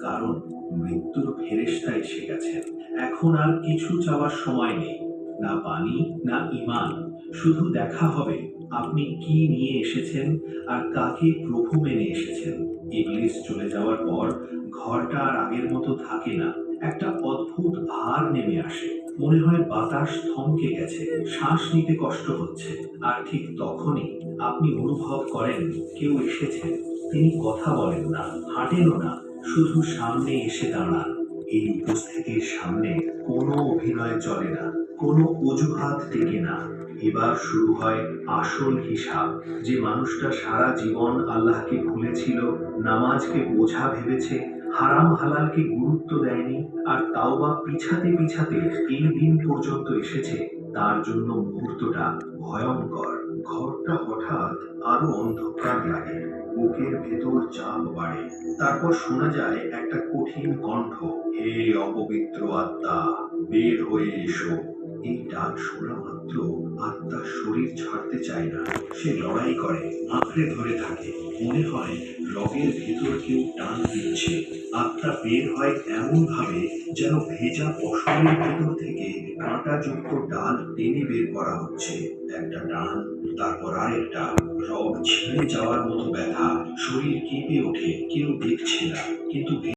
কারণ মৃত্যুর ফেরেশতা এসে গেছেন। এখন আর কিছু চাওয়ার সময় নেই, না পানি না ঈমান। শুধু দেখা হবে আপনি কি নিয়ে এসেছেন আর কাকে প্রভু মেনে এসেছেন। ইবলিস চলে যাওয়ার পর ঘরটা আর আগের মতো থাকে না। একটা অদ্ভুত ভার নেমে আসে। মনে হয় বাতাস থমকে গেছে, শ্বাস নিতে কষ্ট হচ্ছে। আর ঠিক তখনই আপনি অনুভব করেন কেউ এসেছেন। তিনি কথা বলেন না, হাঁটেনও না, শুধু সামনে এসে দাঁড়ান। এই উপস্থিতির সামনে কোনো অভিনয় চলে না, কোনো অজুহাত টেকে না। এবার শুরু হয় আসল হিসাব। যে মানুষটা সারা জীবন আল্লাহকে ভুলেছিল, নামাজকে বোঝা ভেবেছে, হারাম হালালকে গুরুত্ব দেয়নি, আর তাওবা পিছাতে পিছাতে এই দিন পর্যন্ত এসেছে, তার জন্য মুহূর্তটা ভয়ঙ্কর। ঘরটা হঠাৎ আরো অন্ধকার লাগে, বুকের ভেতর চাপ বাড়ে। তারপর শোনা যায় একটা কঠিন কণ্ঠ, হে অপবিত্র আত্মা, বের হয়ে এসো। এই ডাক শোনা মাত্র আত্মা শরীর ছাড়তে চায় না। সে লড়াই করে, আঁকড়ে ধরে থাকে। মনে হয় রগের ভেতর কেউ টান দিচ্ছে। আত্মা বের হয় এমন ভাবে যেন ভেজা ফসলের ভেতর থেকে কাঁটাযুক্ত ডাল টেনে বের করা হচ্ছে। একটা টান, তারপর আরেকটা। রগ ছিঁড়ে যাওয়ার মতো ব্যথা, শরীর কেঁপে ওঠে। কেউ দেখছে না, কিন্তু